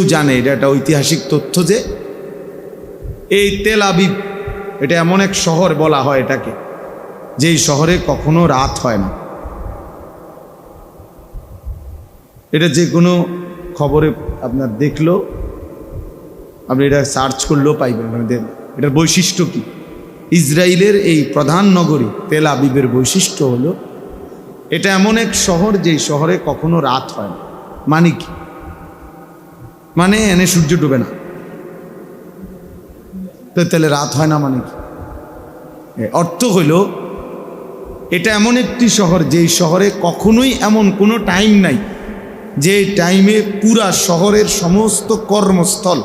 কেউ জানে, এটা একটা ঐতিহাসিক তথ্য যে এই তেল আবিব এটা এমন এক শহর বলা হয় এটাকে, যেই শহরে কখনো রাত হয় না। এটা যে কোনো খবরে আপনার দেখলো, আপনি এটা সার্চ করলেও পাইবেন। এটার বৈশিষ্ট্য কি? ইসরায়েলের এই প্রধান নগরী তেল আবিবের বৈশিষ্ট্য হলো এটা এমন এক শহর যেই শহরে কখনো রাত হয় না। মানে কি? মানে এনে সূর্য ডুবে না, তো তাহলে রাত হয় না মানে কি? অর্থ হইল এটা এমন একটি শহর যেই শহরে কখনোই এমন কোনো টাইম নাই যে টাইমে পুরা শহরের সমস্ত কর্মস্থল,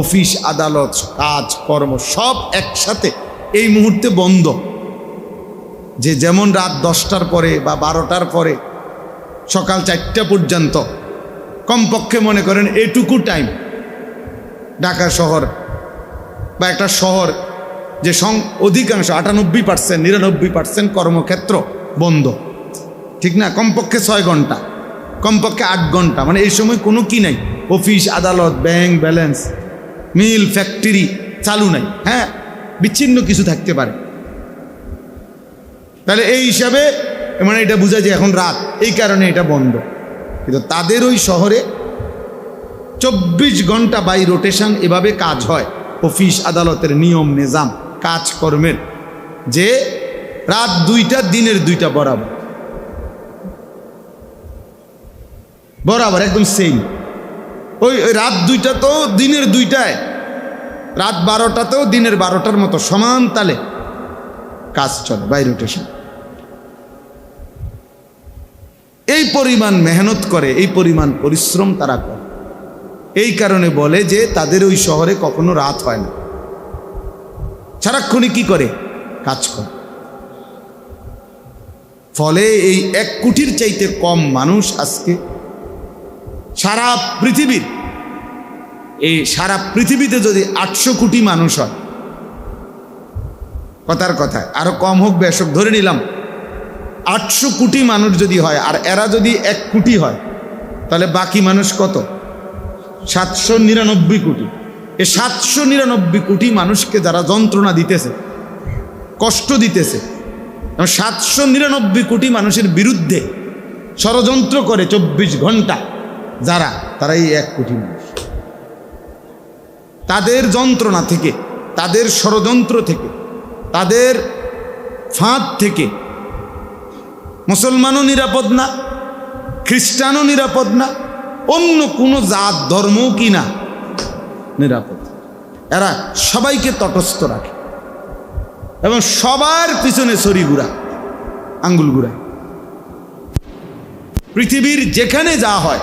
অফিস আদালত, কাজ কর্ম সব একসাথে এই মুহূর্তে বন্ধ। যে যেমন রাত 10টার পরে বা 12টার পরে সকাল 4টা পর্যন্ত কমপক্ষে মনে করেন এটুকু টাইম ঢাকা শহর বা একটা শহর যে অধিকাংশ 98% 99% কর্মক্ষেত্র বন্ধ, ঠিক না? কমপক্ষে 6 ঘন্টা, কমপক্ষে 8 ঘন্টা, মানে এই সময় কোনো কি নাই, অফিস আদালত, ব্যাংক ব্যালেন্স, মিল ফ্যাক্টরি চালু নাই। হ্যাঁ, বিচ্ছিন্ন কিছু থাকতে পারে। তাহলে এই হিসাবে মানে এটা বোঝা যায় এখন রাত, এই কারণে এটা বন্ধ। কিন্তু তাদের ওই শহরে 24 ঘন্টা বাই রোটেশন এভাবে কাজ হয়, অফিস আদালতের নিয়ম নিজাম কাজকর্মের, যে রাত 2টা দিনের 2টা বরাবর বরাবর একদম সেম। ওই রাত 2টা তো দিনের 2টায়, রাত 12টাতেও দিনের 12টার মতো সমান তালে কাজ চলে বাই রোটেশন। এই পরিমাণ মেহনত করে, এই পরিমাণ পরিশ্রম তারা করে। এই কারণে বলে যে তাদের ওই শহরে কখনো রাত হয় না, সারাক্ষণই কি করে? কাজ করে। ফলে এই 1 কোটির চাইতে কম মানুষ আজকে সারা পৃথিবীর, এই সারা পৃথিবীতে যদি 800 কোটি মানুষ হয়, কথার কথায় আরো কম হোক বেশক ধরে নিলাম 800 কোটি মানুষ যদি হয়, আর এরা যদি 1 কোটি হয়, তাহলে বাকি মানুষ কত? 799 কোটি। এই 799 কোটি মানুষকে যারা যন্ত্রণা দিতেছে, কষ্ট দিতেছে, 799 কোটি মানুষের বিরুদ্ধে ষড়যন্ত্র করে 24 ঘন্টা যারা, তারা এই 1 কোটি মানুষ। তাদের যন্ত্রণা থেকে, তাদের ষড়যন্ত্র থেকে, তাদের ফাঁদ থেকে মুসলমানও নিরাপদ না, খ্রিস্টানও নিরাপদ না, অন্য কোনো জাত ধর্মও কি না নিরাপদ। এরা সবাইকে তটস্থ রাখে এবং সবার পিছনে ছড়ি ঘুরা, আঙ্গুল ঘুরা। পৃথিবীর যেখানে যা হয়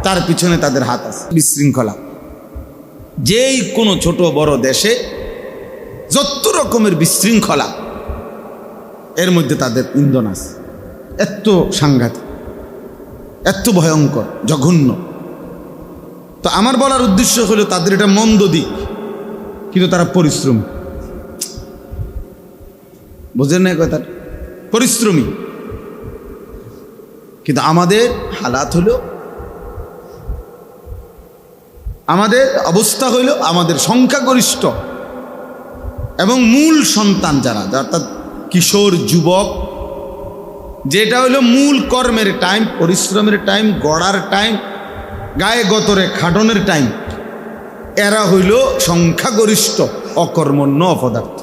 তার পিছনে তাদের হাত আছে। বিশৃঙ্খলা যেই কোনো ছোট বড় দেশে যত রকমের বিশৃঙ্খলা, এর মধ্যে তাদের ইন্ধন আছে। এত সাংঘাতিক, এত ভয়ঙ্কর, জঘন্য। তো আমার বলার উদ্দেশ্য হলো তাদের এটা মন্দ দিক, কিন্তু তারা পরিশ্রমী। বোঝেন না কথাটা? পরিশ্রমী। কিন্তু আমাদের হালাত হলো, আমাদের অবস্থা হইল, আমাদের সংখ্যাগরিষ্ঠ এবং মূল সন্তান যারা, অর্থাৎ কিশোর যুবক, যেটা হইল মূল কর্মের টাইম, পরিশ্রমের টাইম, গড়ার টাইম, গায়ে গতরে খাটনের টাইম, এরা হইল সংখ্যাগরিষ্ঠ অকর্মণ্য অপদার্থ।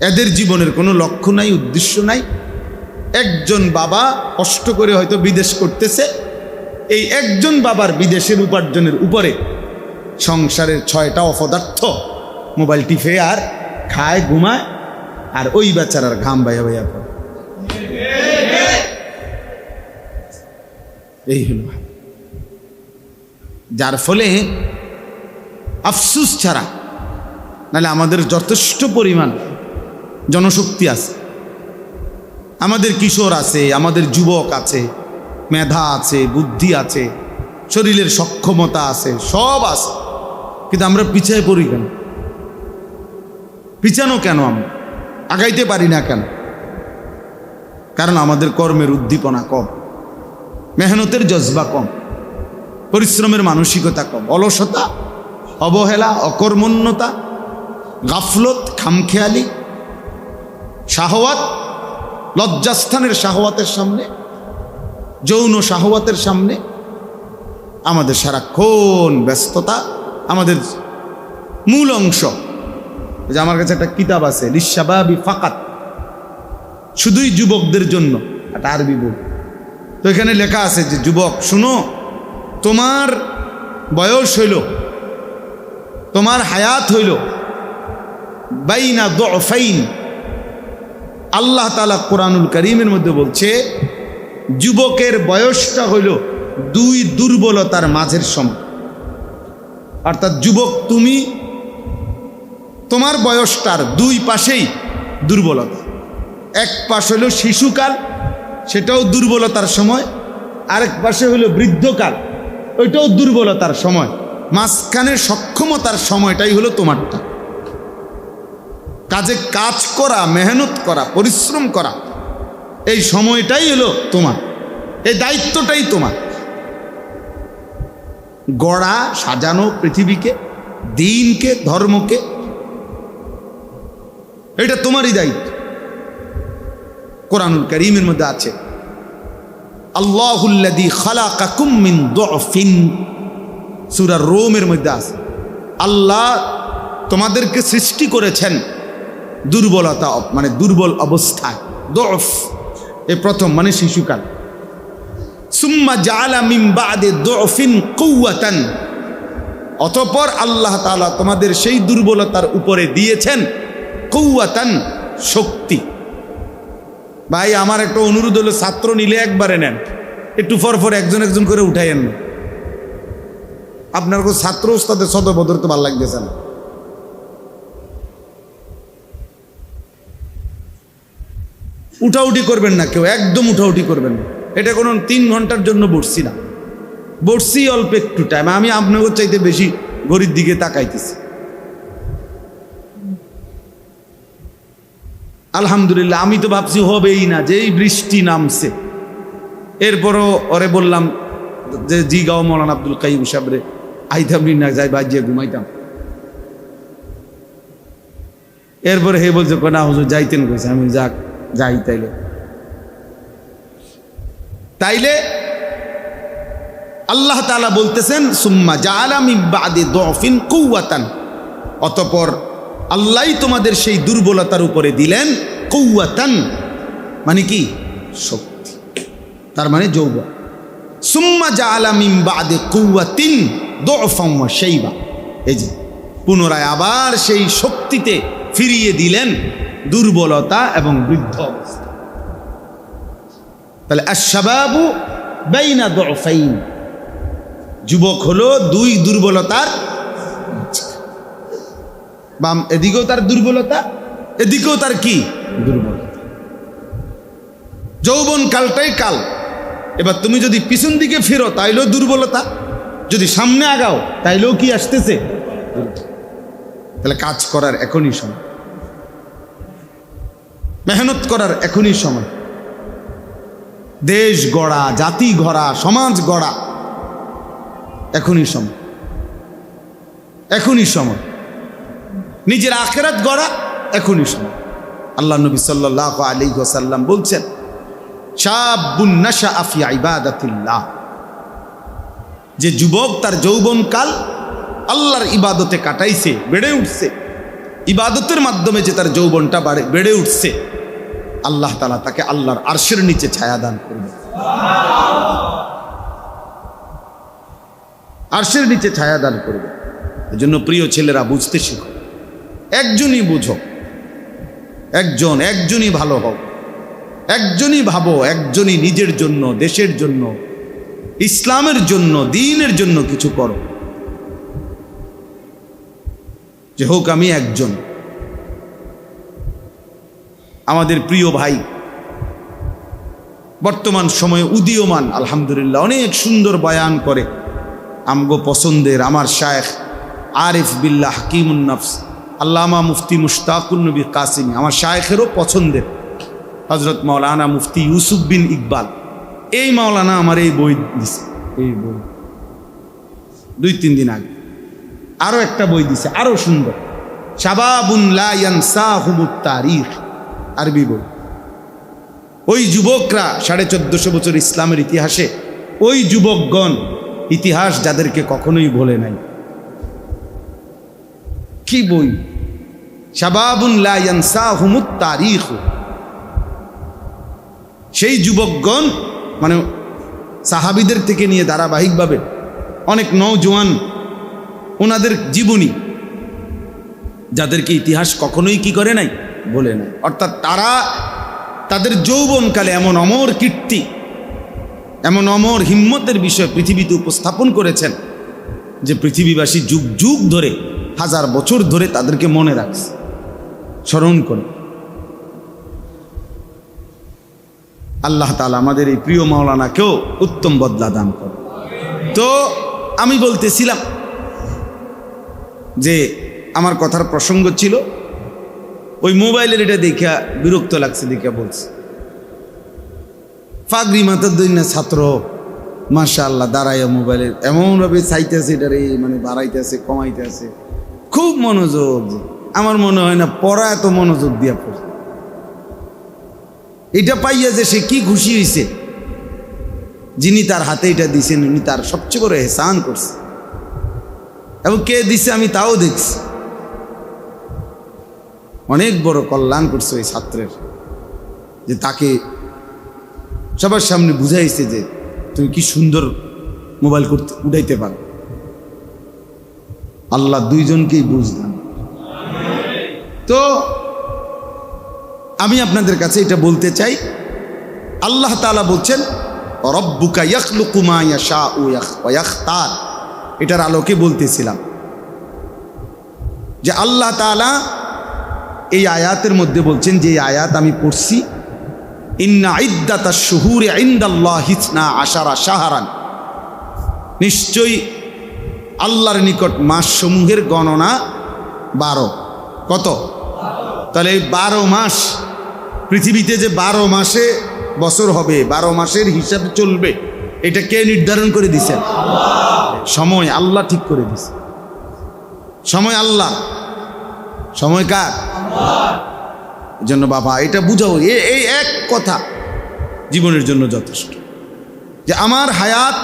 এদের জীবনের কোনো লক্ষ্য নাই, উদ্দেশ্য নাই। একজন বাবা কষ্ট করে হয়তো বিদেশ করতেছে, এই একজন বাবার বিদেশের উপার্জনের উপরে সংসারের 6টা অপদার্থ মোবাইল টিপে আর খায়, ঘুমায়, আর ওই বেচারার ঘাম বাইয়া বাইয়া পড়ে। এই হল, যার ফলে আফসুস ছাড়া, নাহলে আমাদের যথেষ্ট পরিমাণ জনশক্তি আছে, আমাদের কিশোর আছে, আমাদের যুবক আছে, মেধা আছে, বুদ্ধি আছে, শরীরের সক্ষমতা আছে, সব আছে, কিন্তু আমরা পিছিয়ে পড়ি কেন? পিছানো কেন? আমরা আগাইতে পারি না কেন? কারণ আমাদের কর্মের উদ্দীপনা কম, মেহনতের জজবা কম। পরিশ্রমের মানসিকতা কম, অলসতা, অবহেলা, অকর্মণ্যতা, গাফলত, খামখেয়ালি, শাহওয়াত, লজ্জাস্থানের শাহওয়াতের সামনে, যৌন শাহওয়াতের সামনে আমাদের সারাক্ষণ ব্যস্ততা। আমাদের মূল অংশ, যে আমার কাছে একটা কিতাব আছে লিশাবাবি ফাকাত, শুধুই যুবকদের জন্য, একটা আরবি বই। তো এখানে লেখা আছে যে যুবক শুনো, তোমার বয়স হইল, তোমার হায়াত হইল বাইনা দুফাইন। আল্লাহ তাআলা কোরআনুল কারীমের মধ্যে বলছে যুবকের বয়সটা হইল দুই দুর্বলতার মাঝের সময়। অর্থাৎ যুবক তুমি, তোমার বয়সটার দুই পাশেই দুর্বলতা। এক পাশ হইল শিশুকাল, সেটাও দুর্বলতার সময়, আরেক পাশে হইল বৃদ্ধকাল, ওইটাও দুর্বলতার সময়। মাঝখানে সক্ষমতার সময়টাই হলো তোমারটা। কাজে কাজ করা, মেহনত করা, পরিশ্রম করা, এই সময়টাই হলো তোমার, এই দায়িত্বটাই তোমার। গড়া, সাজানো পৃথিবীকে, দিনকে, ধর্মকে, এটা তোমারই দায়িত্ব। কোরআনুল কারীমের মধ্যে আছে আল্লাহুল্লাযী খালাকাকুম মিন দুফিন, সূরা রোমের মধ্যে আছে আল্লাহ তোমাদেরকে সৃষ্টি করেছেন দুর্বলতা, মানে দুর্বল অবস্থায়। দুফ এই প্রথম, মানে শিশুকাল। সুম্মা জাআলা মিন বাদি দুফিন কুওয়াতান, অতঃপর আল্লাহ তাআলা তোমাদের সেই দুর্বলতার উপরে দিয়েছেন কুওয়াতান, শক্তি। ভাই আমার একটা অনুরোধ হলো, ছাত্র নিলে একবারে নেন, একটু পর একজন একজন করে উঠাইয়েন না। আপনার ছাত্র ওস্তাদের সদবদর তো ভালো লাগতেছে না। উঠাউঠি করবেন না কেউ, একদম উঠাউঠি করবেন না। এটা কোনো 3 ঘন্টার জন্য বসছি না, বসছি অল্প একটু টাইম। আমি আপনাকে চাইতে বেশি ঘড়ির দিকে তাকাইতেছি। আলহামদুলিল্লাহ, আমি তো ভাবছি হবেই না, যে এই বৃষ্টি নামছে। এরপরও ওরে বললাম যে জি গাও মৌলানা আব্দুল কাইয়ুম সাহেবরে, আইতাম না, যাই বাজিয়ে ঘুমাইতাম। এরপরে হে বলছে না হুজুর যাইতেন কইছে। আমি যাক যাই তাইলে। আল্লাহ তাআলা বলতেছেন সুম্মা জাআলা মিন বাদি দুফিন কুওয়াতান, অতঃপর আল্লাহই তোমাদের সেই দুর্বলতার উপরে দিলেন কুওয়াতান, মানে কি? শক্তি, তার মানে যৌবন। সুম্মা জাআলা মিন বাদি কুওয়াতিন দুফান ওয়া শাইবা, এই যে পুনরায় আবার সেই শক্তিতে ফিরিয়ে দিলেন দুর্বলতা এবং বৃদ্ধ অবস্থা। তাহলে আশ-শাবাবু বাইনা দুফাইন, যুবক হলো দুই দুর্বলতার, বাম এদিকেও তার দুর্বলতা, এদিকেও তার কি দুর্বলতা। যৌবন কালটাই কাল। এবার তুমি যদি পিছন দিকে ফিরো তাইলেও দুর্বলতা, যদি সামনে আগাও তাইলেও কি আসতেছে। তাহলে কাজ করার এখনই সময়, মেহনত করার এখনই সময়। দেশ গড়া, জাতি গড়া, সমাজ গড়া এখনই সময়, এখনই সময়। নিজের আখিরাত গড়া এখনই সময়। আল্লাহ নবী সাল্লাল্লাহু আলাইহি ওয়াসাল্লাম বলছেন শাবুন নাশাআ ফি ইবাদাতিল্লাহ, যে যুবক তার যৌবনকাল আল্লাহর ইবাদতে কাটাইছে, বেড়ে উঠছে, ইবাদতের মাধ্যমে যে তার যৌবনটা বেড়ে উঠছে, আল্লাহ তাআলা তাকে আল্লাহর আরশের নিচে ছায়া দান করবে। আরশের নিচে ছায়া দান করবে। এজন্য প্রিয় ছেলেরা বুঝতে শিখো, একজনই বুঝো, একজনই ভালো হও, একজনই ভাবো, একজনই নিজের জন্য, দেশের জন্য, ইসলামের জন্য, দ্বীনের জন্য কিছু করো। যে হোক আমি একজন। আমাদের প্রিয় ভাই বর্তমান সময়ে উদীয়মান, আলহামদুলিল্লাহ অনেক সুন্দর বয়ান করে, আমগো পছন্দের আমার শায়েখ আরিফ বিল্লাহ হাকিমুন নফস আল্লামা মুফতি মুশতাকুন নবী কাসিমি, আমার শায়েখেরও পছন্দের হযরত মাওলানা মুফতি ইউসুফ বিন ইকবাল, এই মাওলানা আমার এই বই দিছে, এই বই 2-3 দিন আগে। আরো একটা বই দিছে, আরো সুন্দর, শাবাবুন লা ইয়ানসাহুমুত তারিখ, আরবি বই। ওই যুবকরা 1450 বছর ইসলামের ইতিহাসে, ওই যুবকগণ ইতিহাস যাদেরকে কখনোই ভোলে নাই। কি বই, শাবাবুন লা ইয়ানসাহুমুত তারিখ। সেই যুবকগণ মানে সাহাবীদের থেকে নিয়ে ধারাবাহিকভাবে অনেক নওজোয়ান, ওনাদের জীবনী, যাদেরকে ইতিহাস কখনোই কি করে নাই, বলে নাই। অর্থাৎ তারা তাদের যৌবনকালে এমন অমর কীর্তি, এমন অমর হিম্মতের বিষয় পৃথিবীতে উপস্থাপন করেছেন যে পৃথিবীবাসী যুগ যুগ ধরে, 1000 বছর ধরে তাদেরকে মনে রাখছে, স্মরণ করে। আল্লাহ তাআলা আমাদের এই প্রিয় মাওলানাকেও উত্তম বদলা দান করে। তো আমি বলতেছিলাম যে আমার কথার প্রসঙ্গ ছিল ওই মোবাইলের, এটা দেখা বিরক্ত লাগছে, দেখা বলছে ফাগরি মাথার দৈন্য ছাত্র মাশাআল্লাহ দাঁড়াইয়া মোবাইলের এমনভাবে চাইতেছে, এটারে মানে বাড়াইতেছে, কমাইতেছে, খুব মনোযোগ। আমার মনে হয় না পড়া এত মনোযোগ দিয়া পড়ে। এটা পাইয়া যে সে কি খুশি হয়েছে, যিনি তার হাতে এটা দিছেন উনি তার সবচেয়ে বড় এহসান করছে। এবং কে দিছে আমি তাও দেখছি, অনেক বড় কল্যাণ করছে ওই ছাত্রের, যে তাকে সবার সামনে বুঝাইছে যে তুমি কি সুন্দর মোবাইল করতে উঠাইতে পারো। আল্লাহ দুইজনকেই বুঝলাম। তো আমি আপনাদের কাছে এটা বলতে চাই, আল্লাহ তাআলা বলছেন রব্বুকা ইয়াখলুকু মা ইয়াশাউ ওয়া ইয়াখতার। এটার আলোকে বলতেছিলাম যে আল্লাহ তাআলা এই আয়াতের মধ্যে বলছেন, যে আয়াত আমি পড়ছি, ইন্না ইদ্দাতাশ শুহুরি ইনদাল্লাহি 12 শাহরান, নিশ্চয়ই আল্লাহর নিকট মাসসমূহের গণনা 12। কত? তাহলে এই 12 মাস, পৃথিবীতে যে 12 মাসে বছর হবে, 12 মাসের হিসাবে চলবে, এটা কে নির্ধারণ করে দিছেন? সময় আল্লাহ ঠিক করে দিছে। সময় আল্লাহ, সময় কার? এই জন্য বাবা এটা বুঝাও, এই এক কথা জীবনের জন্য যথেষ্ট, যে আমার হায়াত,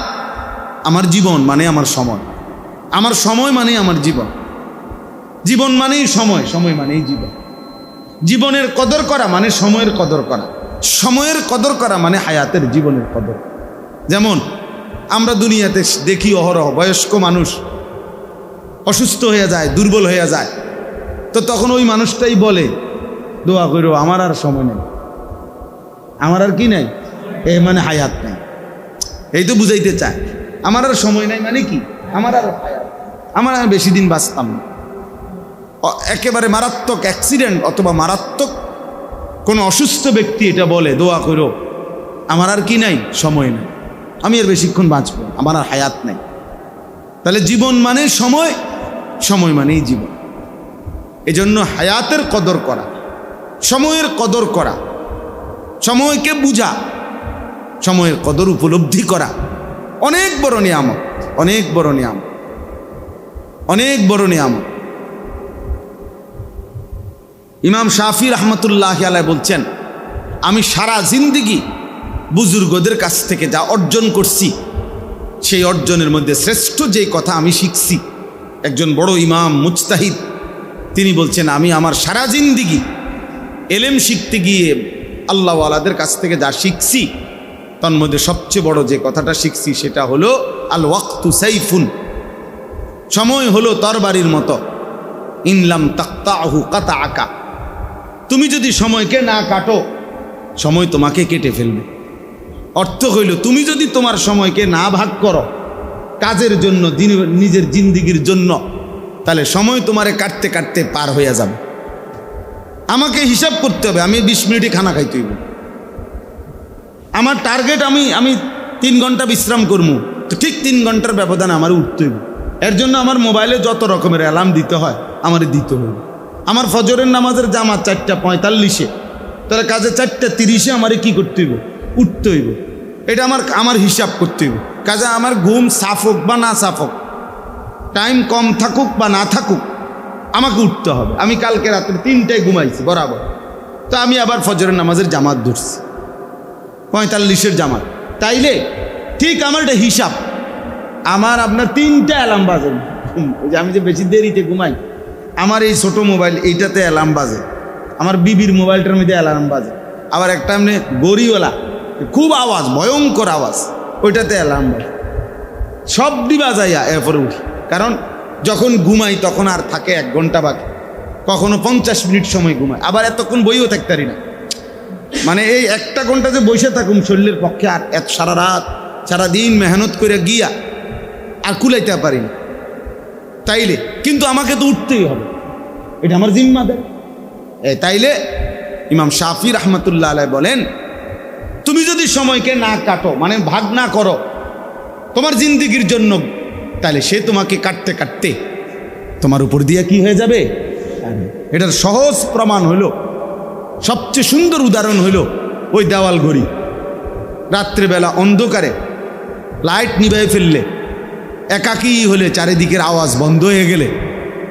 আমার জীবন মানে আমার সময়, আমার সময় মানে আমার জীবন, জীবন মানেই সময়, সময় মানেই জীবন। জীবনের কদর করা মানে সময়ের কদর করা, সময়ের কদর করা মানে হায়াতের, জীবনের কদর। যেমন আমরা দুনিয়াতে দেখি অহরহ বয়স্ক মানুষ অসুস্থ হয়ে যায়, দুর্বল হয়ে যায়, তো তখন ওই মানুষটাই বলে দোয়া করো আমার আর সময় নেই, আমার আর কি নেই, এ মানে হায়াত নেই। এই তো বুঝাইতে চায়, আমার আর সময় নাই মানে কি, আমার আর হায়াত, আমার আর বেশি দিন বাঁচতাম না। একেবারে মারাত্মক অ্যাক্সিডেন্ট অথবা মারাত্মক কোনো অসুস্থ ব্যক্তি এটা বলে দোয়া করো আমার আর কি নাই, সময় নেই, আমি আর বেশিক্ষণ বাঁচবো, আমার আর হায়াত নেই। তাহলে জীবন মানে সময়, সময় মানেই জীবন। এজন্য হায়াতের কদর করা, সময়ের কদর করা, সময়কে বুঝা, সময়ের কদর উপলব্ধি করা অনেক বড় নিয়ামত, অনেক বড় নিয়ামত, অনেক বড় নিয়ামত। ইমাম শাফি রহমতুল্লাহি আলাইহি বলছেন, আমি সারা জিন্দেগি বুজুর্গদের কাছ থেকে যা অর্জন করছি, সেই অর্জনের মধ্যে শ্রেষ্ঠ যে কথা আমি শিখছি, একজন বড় ইমাম মুজতাহিদ তিনি বলছেন, আমি আমার সারা জিন্দেগি এলেম শিখতে গিয়ে আল্লাহওয়ালাদের কাছ থেকে যা শিখছি, তার মধ্যে সবচেয়ে বড় যে কথাটা শিখছি সেটা হলো আল ওয়াক্তু সাইফুন, সময় হলো তরবারির মতো, ইনলাম তাকতাহু কাতাআকা, তুমি যদি সময়কে না কাটো সময় তোমাকে কেটে ফেলবে। অর্থ হইল তুমি যদি তোমার সময়কে না ভাগ করো কাজের জন্য, নিজের জিন্দিগির জন্য, তাহলে সময় তোমারে কাটতে কাটতে পার হয়ে যাবে। আমাকে হিসাব করতে হবে, আমি 20 মিনিটে খানা খাইতে হইব, আমার টার্গেট আমি 3 ঘন্টা বিশ্রাম করবো, তো ঠিক 3 ঘন্টার ব্যবধানে আমার উঠতে হইব। এর জন্য আমার মোবাইলে যত রকমের অ্যালার্ম দিতে হয় আমার দিতে হইব। আমার ফজরের নামাজের জামাত 4:45, তাহলে কাজে 4:30 আমারে কি করতে হইব, উঠতে হইব। এটা আমার হিসাব করতে হইব। কাজে আমার ঘুম সাফ হোক বা না সাফ হোক, টাইম কম থাকুক বা না থাকুক আমাকে উঠতে হবে। আমি কালকে রাত্রে 3টায় ঘুমাইছি বরাবর, তো আমি আবার ফজরের নামাজের জামাত ধরছি 45-এর জামাত। তাইলে ঠিক আমার এটা হিসাব, আমার আপনার 3টা অ্যালার্ম বাজে। ওই যে আমি যে বেশি দেরিতে ঘুমাই, আমার এই ছোটো মোবাইল এইটাতে অ্যালার্ম বাজে, আমার বিবির মোবাইলটার মধ্যে অ্যালার্ম বাজে, আবার একটা এমনি গড়িওয়ালা খুব আওয়াজ, ভয়ঙ্কর আওয়াজ, ওইটাতে অ্যালার্ম বাজে। সব দিবা যাইয়া এরপরে উঠি, কারণ যখন ঘুমাই তখন আর থাকে 1 ঘন্টা বাকি, কখনো 50 মিনিট সময় ঘুমাই, আবার এতক্ষণ বইও থাকতে পারি না। মানে এই 1টা ঘন্টা যে বসে থাকুম শরীরের পক্ষে আর এত সারা রাত সারাদিন মেহনত করে গিয়া আর কুলাইতে পারি না। তাইলে কিন্তু আমাকে তো উঠতেই হবে, এটা আমার জিম্মাদার। তাইলে ইমাম শাফি রহমতুল্লাহ আলাইহি বলেন, তুমি যদি সময়কে না কাটো, মানে ভাগ না করো তোমার জিন্দিগির জন্য, তাহলে সে তোমাকে কাটতে কাটতে তোমার উপর দিয়ে কি হয়ে যাবে। এটার সহজ প্রমাণ হলো, সবচেয়ে সুন্দর উদাহরণ হলো ওই দেওয়াল ঘড়ি। রাত্রেবেলা অন্ধকারে লাইট নিভাই ফেললে, একাকী হলে, চারিদিকের আওয়াজ বন্ধ হয়ে গেলে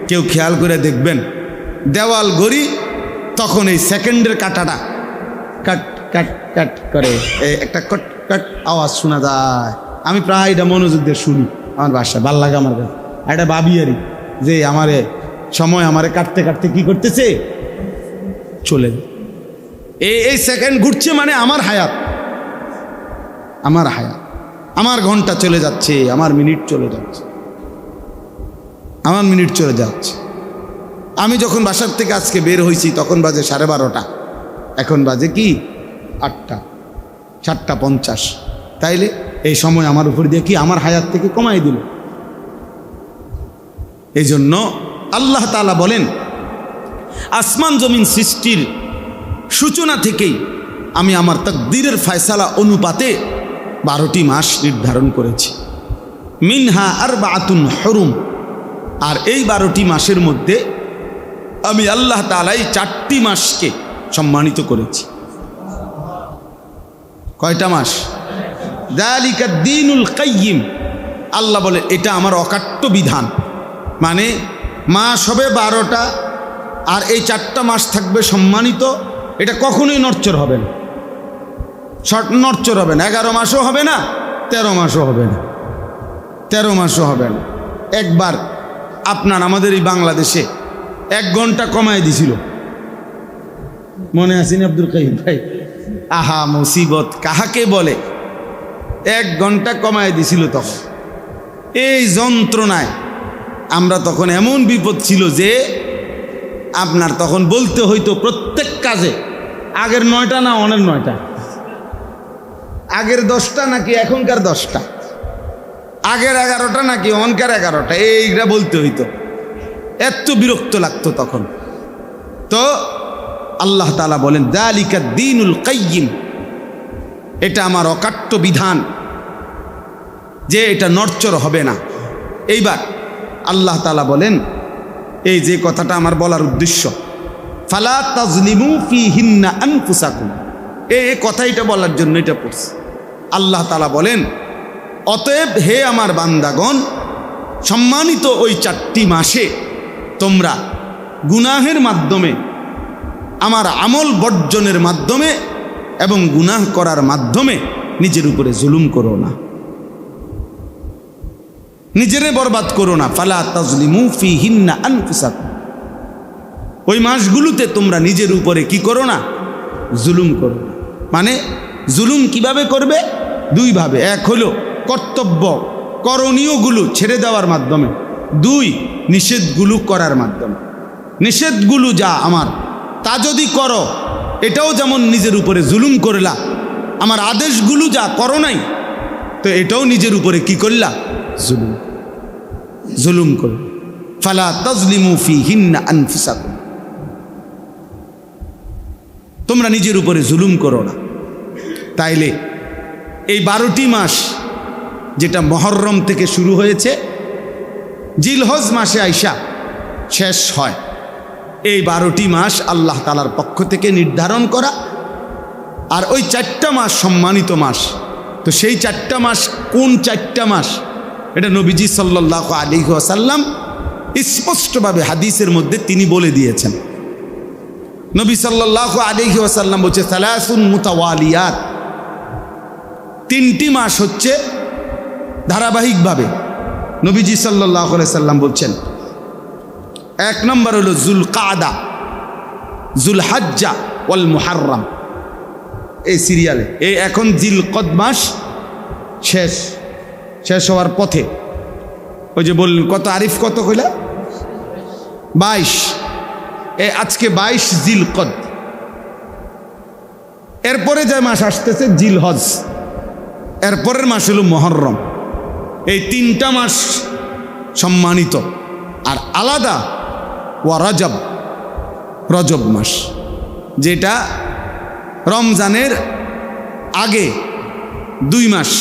কেউ খেয়াল করে দেখবেন দেওয়াল ঘড়ি তখন এই সেকেন্ডের কাটাটা কাট কাট কাট করে একটা কট কাট আওয়াজ শোনা যায়। আমি প্রায় এটা মনোযোগ দিয়ে শুনি, আমার বাসায় ভাল লাগে। আমার কাছে এটা ভাবি আরই যে আমারে সময় আমারে কাটতে কাটতে কি করতেছে, চলে এই সেকেন্ড ঘুরছে, মানে আমার হায়াত, আমার হায়াত, আমার ঘন্টা চলে যাচ্ছে, আমার মিনিট চলে যাচ্ছে, আমার মিনিট চলে যাচ্ছে। আমি যখন বাসার থেকে আজকে বের হয়েছি তখন বাজে 12:30, এখন বাজে কি 8টা, 7:50। তাইলে এই সময় আমার উপর দিয়ে কি আমার হায়াত থেকে কমাই দিল। এই জন্য আল্লাহ তাআলা বলেন, আসমান জমিন সৃষ্টির সূচনা থেকেই আমি আমার তাকদীরের ফয়সালা অনুপাতে 12টি মাস নির্ধারণ করেছি। মিনহা আরবাআতুন হুরুম, আর এই 12টি মাসের মধ্যে আমি আল্লাহ তাআলাই 4টি মাসকে সম্মানিত করেছি। কয়টা মাস? যালিকা দ্বীনুল কাইয়্যিম, আল্লাহ বলে এটা আমার অকাট্য বিধান। মানে মাস হবে 12টা, আর এই 4টা মাস থাকবে সম্মানিত। এটা কখনোই নড়চড় হবে না, নড়চড় হবে না। 11 মাসও হবে না, 13 মাসও হবে না, 13 মাসও হবে না। একবার আপনার আমাদের এই বাংলাদেশে 1 ঘন্টা কমায় দিছিল, মনে আছেন আব্দুল কাইয়ুম ভাই? আহা মুসিবত কাহাকে বলে, 1 ঘন্টা কমায় দিছিল। তখন এই যন্ত্রণায় আমরা তখন এমন বিপদ ছিল যে আপনার তখন বলতে হইতো প্রত্যেক কাজে, আগের 9টা না অনের 9টা, আগের 10টা নাকি এখনকার 10টা, আগের 11টা নাকি অনকার 11টা, এইটা বলতে হইতো। এত বিরক্ত লাগতো তখন। তো আল্লাহ তাআলা বলেন, যালিকা দ্বীনুল কাইয়্যিম, এটা আমার অকাট্য বিধান যে এটা নড়চড় হবে না। এইবার আল্লাহ তাআলা বলেন, এই যে কথাটা আমার বলার উদ্দেশ্য, ফালা তাজলিমু ফীহিন্না আনফুসাকুম, এই কথাইটা বলার জন্য এটা পড়ছি। আল্লাহ তাআলা বলেন, অতএব হে আমার বান্দাগণ, সম্মানিত ওই 4টি মাসে তোমরা গুনাহের মাধ্যমে, আমার আমল বর্জনের মাধ্যমে এবং গুনাহ করার মাধ্যমে নিজের উপরে জুলুম করো না, নিজেরে বরবাদ করো না। ফালা তাজলিমু ফীহিন্না আনফুসাকুম, ওই মাসগুলোতে তোমরা নিজের উপরে কি করো না, জুলুম করো না। মানে জুলুম কিভাবে করবে? 2 ভাবে। এক হলো কর্তব্য করণীয়গুলো ছেড়ে দেওয়ার মাধ্যমে, 2 নিষেধগুলো করার মাধ্যমে। নিষেধগুলো যা আমার, তা যদি করো এটাও যেমন নিজের উপরে জুলুম করলা, আমার আদেশগুলো যা করো নাই তো এটাও নিজের উপরে কি করলা, জুলুম, জুলুম করো। ফালা তাজলিমু ফীহিন্না আনফুসাকুম, তোমরা নিজের উপরে জুলুম করো না। তাইলে এই 12টি মাস যেটা মুহররম থেকে শুরু হয়েছে, জিলহজ মাসে আইসা শেষ হয়, এই 12টি মাস আল্লাহ তাআলার পক্ষ থেকে নির্ধারণ করা। আর ওই 4টা মাস সম্মানিত মাস। তো সেই 4টা মাস কোন 4টা মাস, এটা নবীজি সাল্লাল্লাহু আলাইহি ওয়াসাল্লাম স্পষ্টভাবে হাদিসের মধ্যে তিনি বলে দিয়েছেন। নবী সাল্লাল্লাহু আলাইহি ওয়াসাল্লাম বলছে সালাসুন মুতাওয়ালিয়াত, 3টি মাস হচ্ছে ধারাবাহিকভাবে। নবীজি সাল্লাল্লাহু আলাইহি সাল্লাম বলছেন 1 নম্বর হলো যুলকাদা, যুলহজ্জা ওয়াল মুহাররম। এই সিরিয়ালে এই এখন জিলকদ মাস শেষ হওয়ার পথে। ওই যে বললেন কত আরিফ কত কইলা 22, আজকে 22 জিলকদ। এরপরে যে মাস আসতেছে জিলহজ, এরপরের মাস হলো মুহররম। এই 3টা মাস সম্মানিত। আর আলাদা ওয়া রজব মাস, যেটা রমজানের আগে 2 মাস,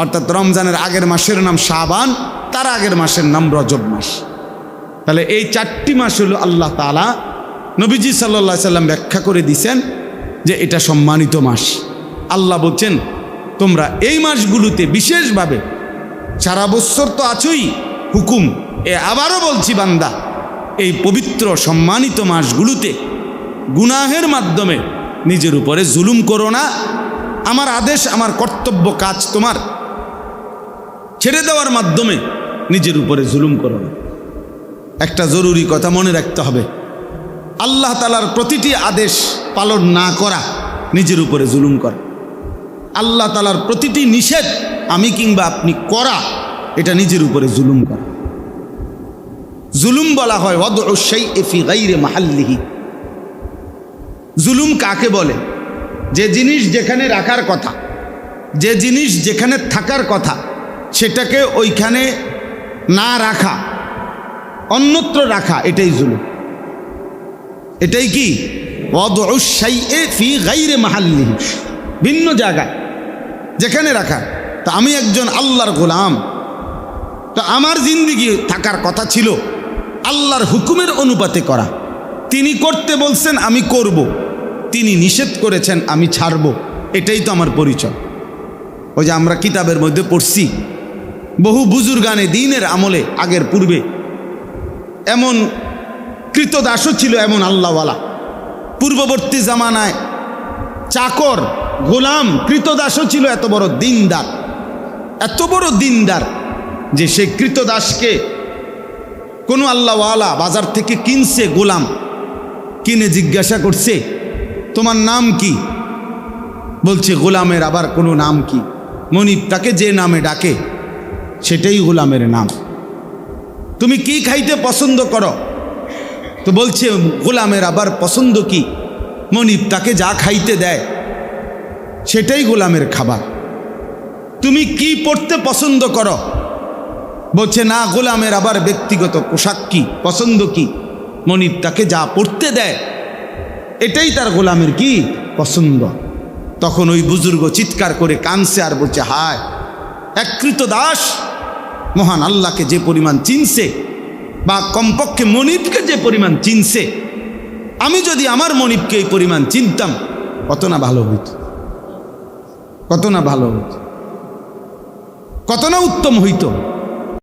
অর্থাৎ রমজানের আগের মাসের নাম শাবান, তার আগের মাসের নাম রজব মাস। তাহলে এই 4টি মাস হলো আল্লাহ তাআলা নবীজি সাল্লাল্লাহু আলাইহি সাল্লাম ব্যাখ্যা করে দিয়েছেন যে এটা সম্মানিত মাস। আল্লাহ বলছেন তোমরা এই মাসগুলোতে বিশেষভাবে, সারা বছর তো আছোই হুকুম, আবারও বলছি বান্দা, এই পবিত্র সম্মানিত মাসগুলোতে গুনাহের মাধ্যমে নিজের উপরে জুলুম করো না। আমার আদেশ, আমার কর্তব্য কাজ তোমার ছেড়ে দেওয়ার মাধ্যমে নিজের উপরে জুলুম করো না। একটা জরুরি কথা মনে রাখতে হবে, আল্লাহ তাআলার প্রতিটি আদেশ পালন না করা নিজের উপরে জুলুম করা। আল্লাহ তাআলার প্রতিটি নিষেধ আমি কিংবা আপনি করা, এটা নিজের উপরে জুলুম করা। জুলুম বলা হয় ওয়াদউ শাইই ফি গায়রি মাহাল্লিহি। জুলুম কাকে বলে? যে জিনিস যেখানে রাখার কথা, যে জিনিস যেখানে থাকার কথা, সেটাকে ওইখানে না রাখা, অন্যত্র রাখা, এটাই জুলুম। এটাই কি? ওয়াদউ শাইই ফি গায়রি মাহাল্লিহি, ভিন্ন জায়গায় যেখানে রাখা। তো আমি একজন আল্লাহর গোলাম, তো আমার জিন্দেগি থাকার কথা ছিল আল্লাহর হুকুমের অনুপাতে করা। তিনি করতে বলছেন আমি করব, তিনি নিষেধ করেছেন আমি ছাড়ব, এটাই তো আমার পরিচয়। ওই যে আমরা কিতাবের মধ্যে পড়ছি, বহু বুজুর্গানে দিনের আমলে আগের পূর্বে এমন কৃতদাসও ছিল, এমন আল্লাহওয়ালা। পূর্ববর্তী জামানায় চাকর, গোলাম, কৃতদাসও ছিল এত বড় দিনদার, এত বড় দিনদার যে সে কৃতদাসকে কোনো আল্লাহওয়ালা বাজার থেকে কিনছে, গোলাম কিনে জিজ্ঞাসা করছে তোমার নাম কি? বলছে গোলামের আবার কোনো নাম কি? মনিব তাকে যে নামে ডাকে সেটাই গোলামের নাম। তুমি কি খাইতে পছন্দ করো? তো বলছে গোলামের আবার পছন্দ কি? মনিব তাকে যা খাইতে দেয় সেটাই গোলামের খাবার। তুমি কি পড়তে পছন্দ করো? বলছে না, গোলামের আবার ব্যক্তিগত পোশাক কি, পছন্দ কি? মনিব তাকে যা পড়তে দেয় এটাই তার গোলামের কি পছন্দ। তখন ওই বুজুর্গ চিৎকার করে কানছে আর বলছে হায়, এক কৃতদাস মহান আল্লাহকে যে পরিমাণ চিনছে, বা কমপক্ষে মনিবকে যে পরিমাণ চিনছে, আমি যদি আমার মনিবকে এই পরিমাণ চিনতাম কত না ভালো হইত, কত না ভালো হইত, কত না উত্তম হইত।